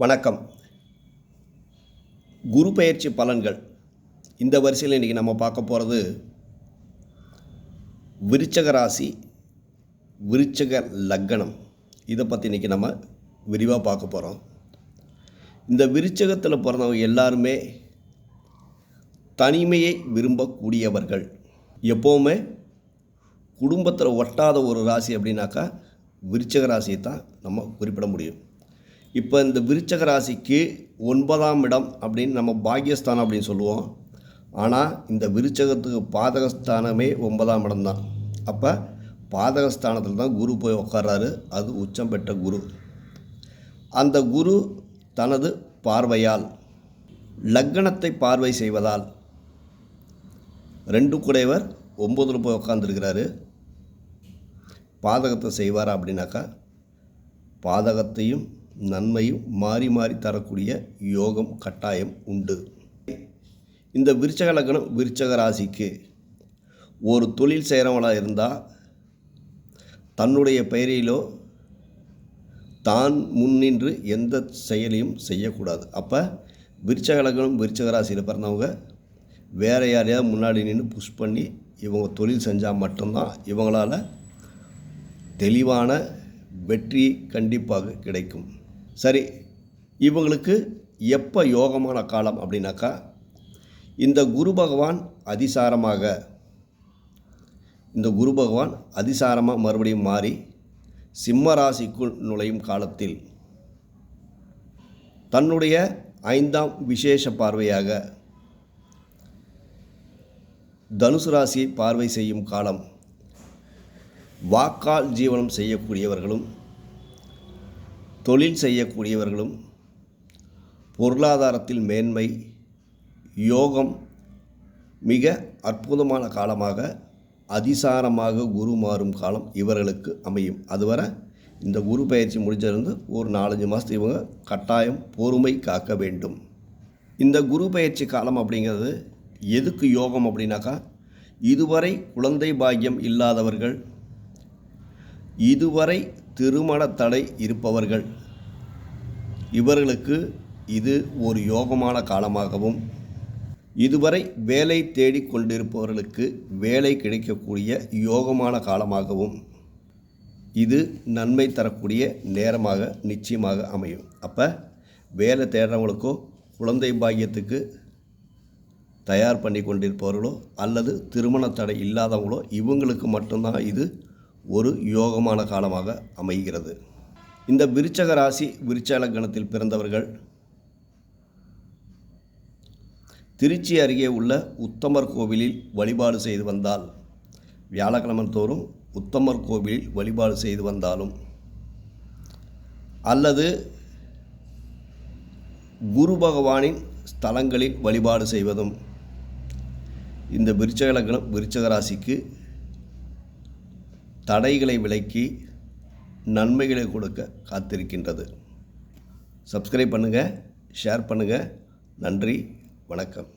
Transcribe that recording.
வணக்கம். குரு பெயர்ச்சி பலன்கள் இந்த வரிசையில் இன்றைக்கி நம்ம பார்க்க போகிறது விருச்சக ராசி, விருச்சக லக்னம். இதை பற்றி இன்றைக்கி நம்ம விரிவாக பார்க்க போகிறோம். இந்த விருச்சகத்தில் பிறந்தவங்க எல்லாருமே தனிமையை விரும்பக்கூடியவர்கள். எப்போவுமே குடும்பத்தில் ஒட்டாத ஒரு ராசி அப்படின்னாக்கா விருச்சக ராசியை தான் நம்ம குறிப்பிட முடியும். இப்போ இந்த விருச்சக ராசிக்கு 9ஆம் இடம் அப்படின்னு நம்ம பாக்கியஸ்தானம் அப்படின்னு சொல்லுவோம். ஆனால் இந்த விருச்சகத்துக்கு பாதகஸ்தானமே 9ஆம் இடம் தான். அப்போ பாதகஸ்தானத்தில் தான் குரு போய் உட்கார்றாரு. அது உச்சம் பெற்ற குரு. அந்த குரு தனது பார்வையால் லக்னத்தை பார்வை செய்வதால் 2 குடைவர் 9ல் போய் உட்காந்துருக்கிறாரு. பாதகத்தை செய்வார் அப்படின்னாக்கா பாதகத்தையும் நன்மையும் மாறி மாறி தரக்கூடிய யோகம் கட்டாயம் உண்டு. இந்த விருச்சக லக்னம் விருச்சக ராசிக்கு ஒரு தொழில் செய்கிறவங்களாக இருந்தால் தன்னுடைய பெயரிலோ தான் முன்னின்று எந்த செயலையும் செய்யக்கூடாது. அப்போ விருச்சக லக்னம் விருச்சக ராசியில் பிறந்தவங்க வேறு யாரையாவது முன்னாடி நின்று புஷ் பண்ணி இவங்க தொழில் செஞ்சால் மட்டும்தான் இவங்களால் தெளிவான வெற்றி கண்டிப்பாக கிடைக்கும். சரி, இவங்களுக்கு எப்போ யோகமான காலம் அப்படின்னாக்கா இந்த குரு பகவான் அதிசாரமாக மறுபடியும் மாறி சிம்ம ராசிக்குள் நுழையும் காலத்தில் தன்னுடைய 5ஆம் விசேஷ பார்வையாக தனுசு ராசியை பார்வை செய்யும் காலம். வாக்கால் ஜீவனம் செய்யக்கூடியவர்களும் தொழில் செய்யக்கூடியவர்களும் பொருளாதாரத்தில் மேன்மை, யோகம் மிக அற்புதமான காலமாக அதிசாரமாக குரு மாறும் காலம் இவர்களுக்கு அமையும். அதுவரை இந்த குரு பயிற்சி முடிஞ்சிருந்து ஒரு 4-5 மாதத்துக்கு இவங்க கட்டாயம் பொறுமை காக்க வேண்டும். இந்த குரு பயிற்சி காலம் அப்படிங்கிறது எதுக்கு யோகம் அப்படின்னாக்கா இதுவரை குழந்தை பாக்கியம் இல்லாதவர்கள், இதுவரை திருமண தடை இருப்பவர்கள், இவர்களுக்கு இது ஒரு யோகமான காலமாகவும், இதுவரை வேலை தேடிக் கொண்டிருப்பவர்களுக்கு வேலை கிடைக்கக்கூடிய யோகமான காலமாகவும் இது நன்மை தரக்கூடிய நேரமாக நிச்சயமாக அமையும். அப்போ வேலை தேடுறவங்களுக்கோ குழந்தை பாக்கியத்துக்கு தயார் பண்ணி கொண்டிருப்பவர்களோ அல்லது திருமண தடை இல்லாதவங்களோ இவங்களுக்கு மட்டும்தான் இது ஒரு யோகமான காலமாக அமைகிறது. இந்த விருச்சக ராசி விருச்சக லக்னத்தில் பிறந்தவர்கள் திருச்சி அருகே உள்ள உத்தமர் கோவிலில் வழிபாடு செய்து வந்தால், வியாழக்கிழமை தோறும் உத்தமர் கோவிலில் வழிபாடு செய்து வந்தாலும் அல்லது குரு பகவானின் ஸ்தலங்களில் வழிபாடு செய்வதும் இந்த விருச்சக லக்னம் விருச்சக ராசிக்கு தடைகளை விலக்கி நன்மைகளை கொடுக்க காத்திருக்கின்றது. சப்ஸ்கிரைப் பண்ணுங்கள், ஷேர் பண்ணுங்கள். நன்றி, வணக்கம்.